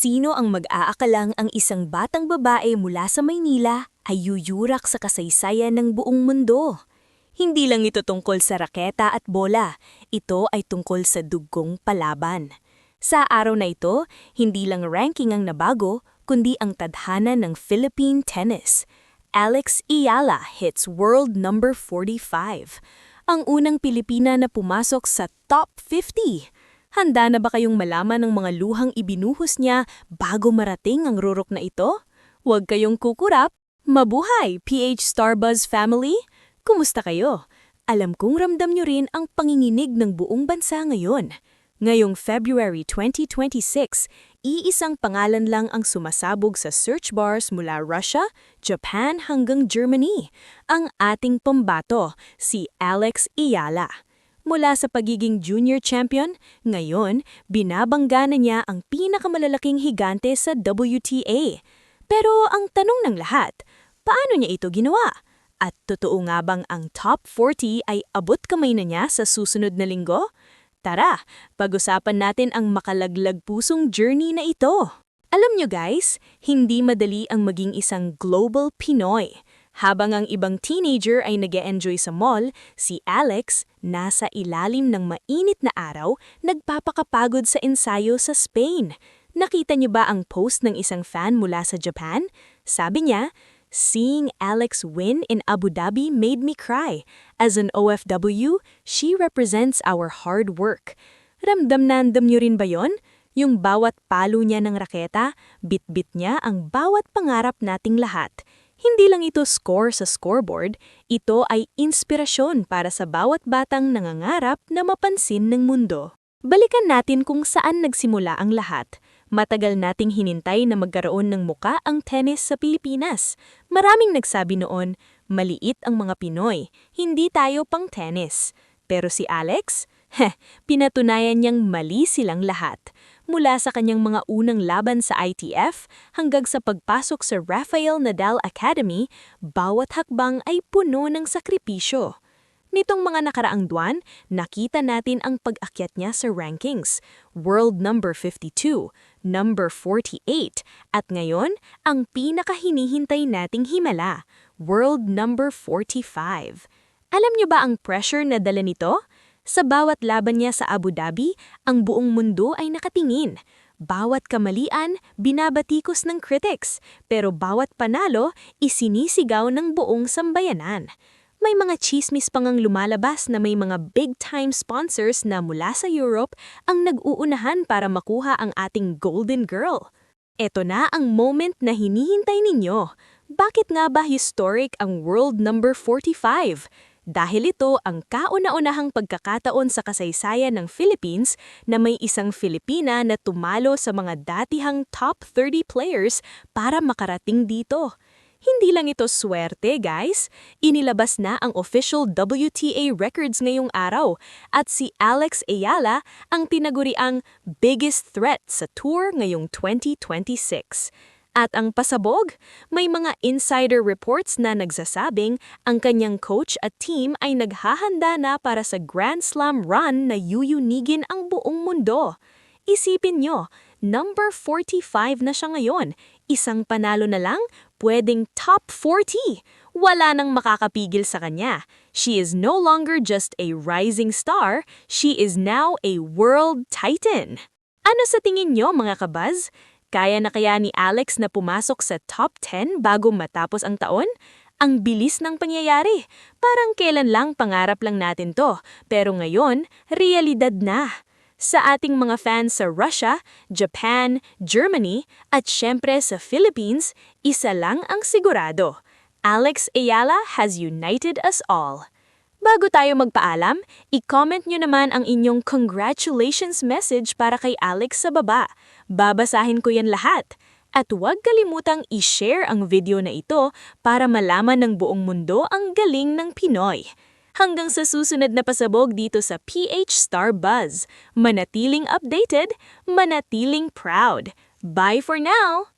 Sino ang mag-aakalang ang isang batang babae mula sa Maynila ay yuyurak sa kasaysayan ng buong mundo? Hindi lang ito tungkol sa raketa at bola, ito ay tungkol sa dugong palaban. Sa araw na ito, hindi lang ranking ang nabago, kundi ang tadhana ng Philippine tennis. Alex Ayala hits world number 45. Ang unang Pilipina na pumasok sa top 50. Handa na ba kayong malaman ng mga luhang ibinuhos niya bago marating ang rurok na ito? Huwag kayong kukurap! Mabuhay, PH Starbuzz family! Kumusta kayo? Alam kong ramdam nyo rin ang panginginig ng buong bansa ngayon. Ngayong February 2026, iisang pangalan lang ang sumasabog sa search bars mula Russia, Japan hanggang Germany. Ang ating pambato, si Alex Ayala. Mula sa pagiging junior champion, ngayon, binabangga na niya ang pinakamalalaking higante sa WTA. Pero ang tanong ng lahat, paano niya ito ginawa? At totoo nga bang ang top 40 ay abot kamay na niya sa susunod na linggo? Tara, pag-usapan natin ang makalaglag pusong journey na ito. Alam nyo guys, hindi madali ang maging isang global Pinoy. Habang ang ibang teenager ay nag-e-enjoy sa mall, si Alex, nasa ilalim ng mainit na araw, nagpapakapagod sa ensayo sa Spain. Nakita niyo ba ang post ng isang fan mula sa Japan? Sabi niya, "Seeing Alex win in Abu Dhabi made me cry. As an OFW, she represents our hard work." Ramdam na andam niyo rin ba yon? Yung bawat palo niya ng raketa, bit-bit niya ang bawat pangarap nating lahat. Hindi lang ito score sa scoreboard, ito ay inspirasyon para sa bawat batang nangangarap na mapansin ng mundo. Balikan natin kung saan nagsimula ang lahat. Matagal nating hinintay na magkaroon ng muka ang tennis sa Pilipinas. Maraming nagsabi noon, maliit ang mga Pinoy, hindi tayo pang tennis. Pero si Alex? Pinatunayan niyang mali silang lahat. Mula sa kanyang mga unang laban sa ITF hanggang sa pagpasok sa Rafael Nadal Academy, bawat hakbang ay puno ng sakripisyo. Nitong mga nakaraang buwan, nakita natin ang pag-akyat niya sa rankings. World number 52, number 48, at ngayon, ang pinakahinihintay nating himala, world number 45. Alam niyo ba ang pressure na dala nito? Sa bawat laban niya sa Abu Dhabi, ang buong mundo ay nakatingin. Bawat kamalian, binabatikos ng critics, pero bawat panalo, isinisigaw ng buong sambayanan. May mga chismis pang ang lumalabas na may mga big-time sponsors na mula sa Europe ang nag-uunahan para makuha ang ating Golden Girl. Ito na ang moment na hinihintay ninyo. Bakit nga ba historic ang world number 45? Dahil ito ang kauna-unahang pagkakataon sa kasaysayan ng Philippines na may isang Filipina na tumalo sa mga datihang top 30 players para makarating dito. Hindi lang ito swerte, guys. Inilabas na ang official WTA records ngayong araw at si Alex Ayala ang tinaguriang biggest threat sa tour ngayong 2026. At ang pasabog, may mga insider reports na nagsasabing ang kanyang coach at team ay naghahanda na para sa Grand Slam run na yuyunigin ang buong mundo. Isipin nyo, number 45 na siya ngayon. Isang panalo na lang, pwedeng top 40. Wala nang makakapigil sa kanya. She is no longer just a rising star, she is now a world titan. Ano sa tingin nyo mga kabaz? Kaya na kaya ni Alex na pumasok sa top 10 bago matapos ang taon? Ang bilis ng pangyayari. Parang kailan lang pangarap lang natin to, pero ngayon, realidad na. Sa ating mga fans sa Russia, Japan, Germany, at syempre sa Philippines, isa lang ang sigurado. Alex Ayala has united us all. Bago tayo magpaalam, i-comment nyo naman ang inyong congratulations message para kay Alex sa baba. Babasahin ko yan lahat. At huwag kalimutang i-share ang video na ito para malaman ng buong mundo ang galing ng Pinoy. Hanggang sa susunod na pasabog dito sa PH Starbuzz. Manatiling updated, manatiling proud. Bye for now!